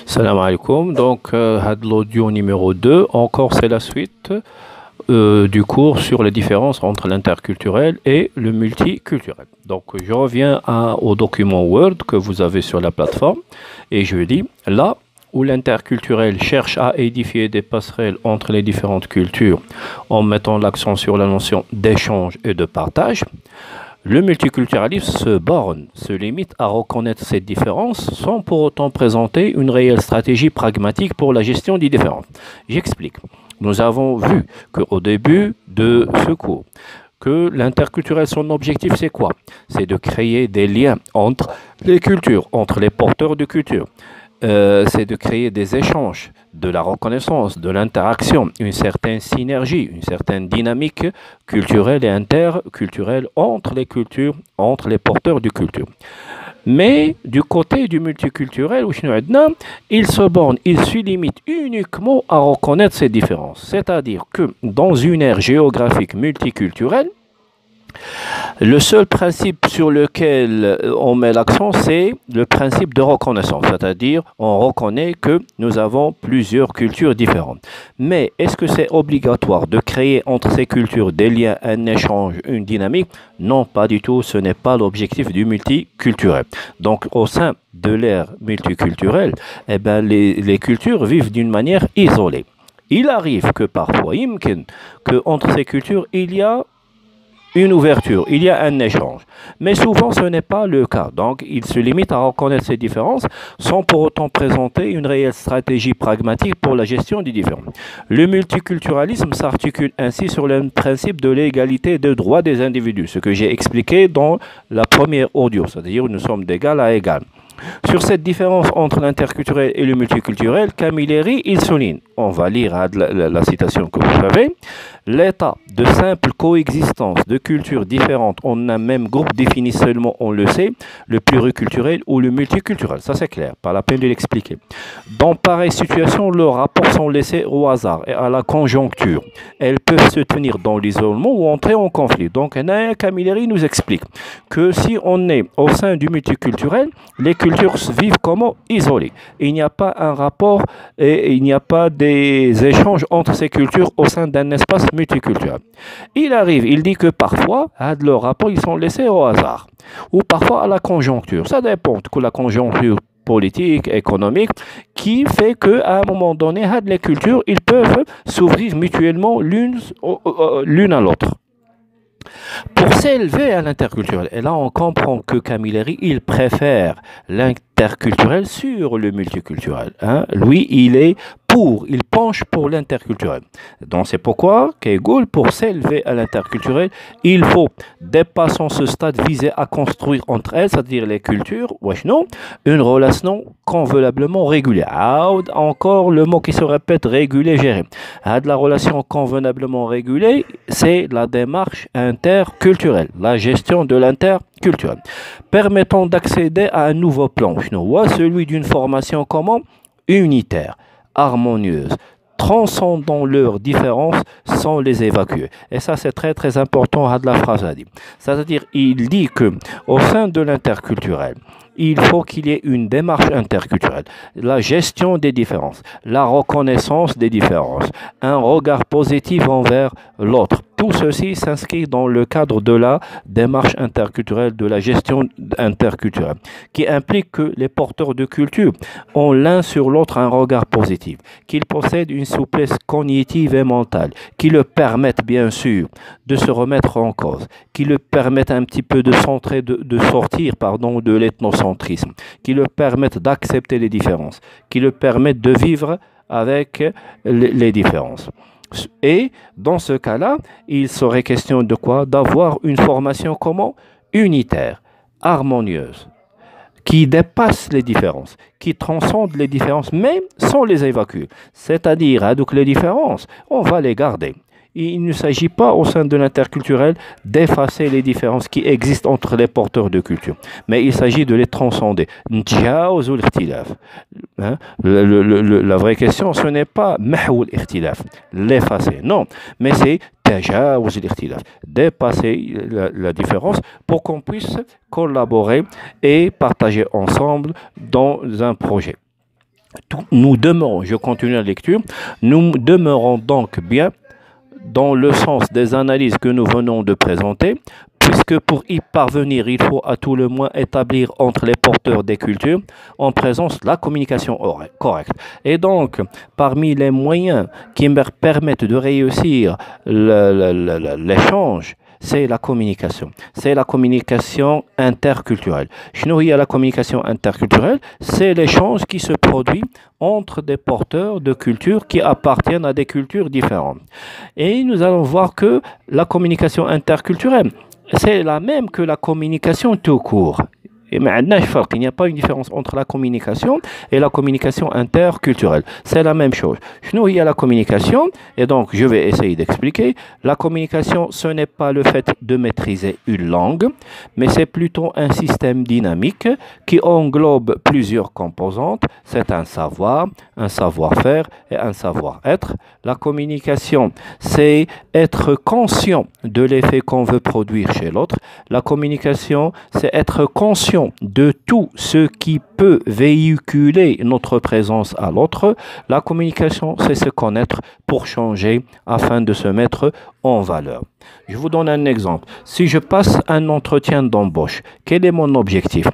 Salam alaikum. Donc, l'audio numéro 2, encore c'est la suite du cours sur les différences entre l'interculturel et le multiculturel. Donc, je reviens au document Word que vous avez sur la plateforme et je dis là où l'interculturel cherche à édifier des passerelles entre les différentes cultures en mettant l'accent sur la notion d'échange et de partage. Le multiculturalisme se borne, se limite à reconnaître ces différences sans pour autant présenter une réelle stratégie pragmatique pour la gestion des différences. J'explique. Nous avons vu qu'au début de ce cours, que l'interculturel, son objectif, c'est quoi? C'est de créer des liens entre les cultures, entre les porteurs de culture. C'est de créer des échanges, de la reconnaissance, de l'interaction, une certaine synergie, une certaine dynamique culturelle et interculturelle entre les cultures, entre les porteurs de culture. Mais du côté du multiculturel, il se borne, il se limite uniquement à reconnaître ces différences. C'est-à-dire que dans une ère géographique multiculturelle, le seul principe sur lequel on met l'accent, c'est le principe de reconnaissance, c'est-à-dire on reconnaît que nous avons plusieurs cultures différentes. Mais est-ce que c'est obligatoire de créer entre ces cultures des liens, un échange, une dynamique? Non, pas du tout, ce n'est pas l'objectif du multiculturel. Donc au sein de l'ère multiculturelle, eh ben, les cultures vivent d'une manière isolée. Il arrive que parfois, que entre ces cultures, il y a une ouverture, il y a un échange. Mais souvent, ce n'est pas le cas. Donc, il se limite à reconnaître ces différences sans pour autant présenter une réelle stratégie pragmatique pour la gestion des différences. Le multiculturalisme s'articule ainsi sur le principe de l'égalité des droits des individus, ce que j'ai expliqué dans la première audio, c'est-à-dire nous sommes d'égal à égal. Sur cette différence entre l'interculturel et le multiculturel, Camilleri, il souligne, on va lire la citation que vous avez, l'état de simple coexistence de cultures différentes en un même groupe définit seulement, on le sait, le pluriculturel ou le multiculturel. Ça c'est clair, pas la peine de l'expliquer. Dans pareille situation, leurs rapports sont laissés au hasard et à la conjoncture. Elles peuvent se tenir dans l'isolement ou entrer en conflit. Donc Camilleri nous explique que si on est au sein du multiculturel, les cultures vivent comment? Isolées. Il n'y a pas un rapport et il n'y a pas des échanges entre ces cultures au sein d'un espace multiculturel. Il dit que parfois, leurs rapports, ils sont laissés au hasard ou parfois à la conjoncture. Ça dépend de la conjoncture politique, économique, qui fait qu'à un moment donné, les cultures, ils peuvent s'ouvrir mutuellement l'une à l'autre. Pour s'élever à l'interculturel, et là on comprend que Camilleri, il préfère l'interculturel sur le multiculturel. Lui, il penche pour l'interculturel. Donc c'est pourquoi Kegel, pour s'élever à l'interculturel, il faut, dépassant ce stade, viser à construire entre elles, c'est-à-dire les cultures, une relation convenablement régulée. Encore le mot qui se répète, réguler, gérer. La relation convenablement régulée, c'est la démarche interculturelle, la gestion de l'interculturel, permettant d'accéder à un nouveau plan, celui d'une formation comment? Unitaire, harmonieuse, transcendant leurs différences sans les évacuer. Et ça, c'est très très important de la phrase à dire. C'est-à-dire, il dit que au sein de l'interculturel, il faut qu'il y ait une démarche interculturelle, la gestion des différences, la reconnaissance des différences, un regard positif envers l'autre. Tout ceci s'inscrit dans le cadre de la démarche interculturelle, de la gestion interculturelle, qui implique que les porteurs de culture ont l'un sur l'autre un regard positif, qu'ils possèdent une souplesse cognitive et mentale, qui leur permettent bien sûr de se remettre en cause, qui leur permettent un petit peu de sortir de l'ethnocentrisme, qui leur permettent d'accepter les différences, qui leur permettent de vivre avec les différences. Et dans ce cas-là, il serait question de quoi? D'avoir une formation comment? Unitaire, harmonieuse, qui dépasse les différences, qui transcende les différences, même sans les évacuer. C'est-à-dire, donc les différences, on va les garder. Il ne s'agit pas au sein de l'interculturel d'effacer les différences qui existent entre les porteurs de culture, mais il s'agit de les transcender. La vraie question, ce n'est pas l'effacer, non, mais c'est dépasser la différence pour qu'on puisse collaborer et partager ensemble dans un projet. Nous demeurons, je continue la lecture, nous demeurons donc bien dans le sens des analyses que nous venons de présenter, puisque pour y parvenir, il faut à tout le moins établir entre les porteurs des cultures en présence la communication correcte. Et donc, parmi les moyens qui me permettent de réussir l'échange, c'est la communication interculturelle. Chez il y a la communication interculturelle, c'est l'échange qui se produit entre des porteurs de cultures qui appartiennent à des cultures différentes. Et nous allons voir que la communication interculturelle, c'est la même que la communication tout court. Et maintenant, il n'y a pas une différence entre la communication et la communication interculturelle. C'est la même chose. Nous, il y a la communication, et donc je vais essayer d'expliquer. La communication, ce n'est pas le fait de maîtriser une langue, mais c'est plutôt un système dynamique qui englobe plusieurs composantes. C'est un savoir, un savoir-faire et un savoir-être. La communication, c'est être conscient de l'effet qu'on veut produire chez l'autre. La communication, c'est être conscient de tout ce qui peut véhiculer notre présence à l'autre. La communication, c'est se connaître pour changer afin de se mettre en valeur. Je vous donne un exemple. Si je passe un entretien d'embauche, quel est mon objectif?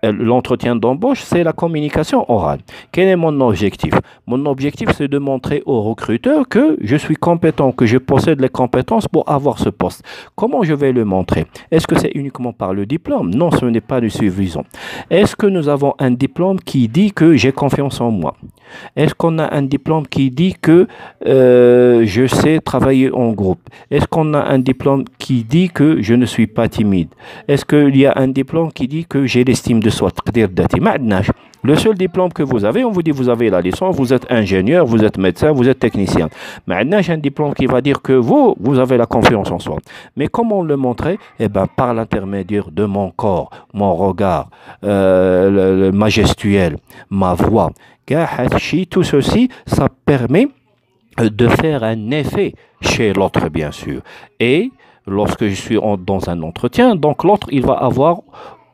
L'entretien d'embauche, c'est la communication orale. Quel est mon objectif? Mon objectif, c'est de montrer au recruteur que je suis compétent, que je possède les compétences pour avoir ce poste. Comment je vais le montrer? Est-ce que c'est uniquement par le diplôme? Non, ce n'est pas le suffisant. Est-ce que nous avons un diplôme qui dit que j'ai confiance en moi? Est-ce qu'on a un diplôme qui dit que je sais travailler en groupe? Est-ce qu'on a un diplôme qui dit que je ne suis pas timide? Est-ce qu'il y a un diplôme qui dit que j'ai l'estime de soi? Le seul diplôme que vous avez, on vous dit vous avez la licence, vous êtes ingénieur, vous êtes médecin, vous êtes technicien. Maintenant, j'ai un diplôme qui va dire que vous avez la confiance en soi. Mais comment le montrer? Eh bien, par l'intermédiaire de mon corps, mon regard, ma gestuelle, ma voix. Tout ceci, ça permet de faire un effet chez l'autre, bien sûr. Et lorsque je suis dans un entretien, donc l'autre, il va avoir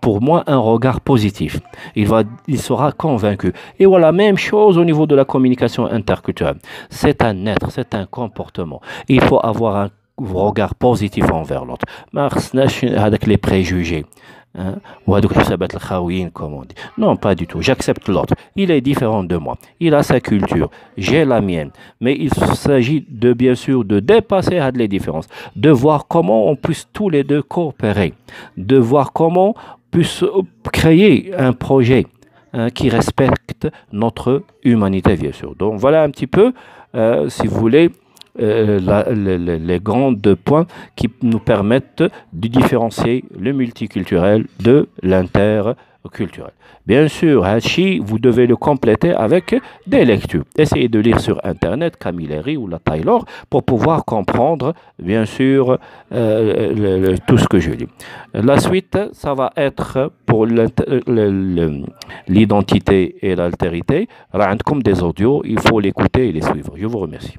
pour moi un regard positif. Il sera convaincu. Et voilà, même chose au niveau de la communication interculturelle. C'est un être, c'est un comportement. Il faut avoir un regard positif envers l'autre. Avec les préjugés. Hein? Comme on dit. Non, pas du tout. J'accepte l'autre. Il est différent de moi. Il a sa culture. J'ai la mienne. Mais il s'agit de, bien sûr, de dépasser les différences. De voir comment on puisse tous les deux coopérer. De voir comment puisse créer un projet qui respecte notre humanité, bien sûr. Donc voilà un petit peu, si vous voulez, les grands points qui nous permettent de différencier le multiculturel de l'interculturel. Bien sûr, Hachi, vous devez le compléter avec des lectures. Essayez de lire sur Internet Camilleri ou la Taylor pour pouvoir comprendre, bien sûr, tout ce que je lis. La suite, ça va être pour l'identité et l'altérité. Comme des audios, il faut l'écouter et les suivre. Je vous remercie.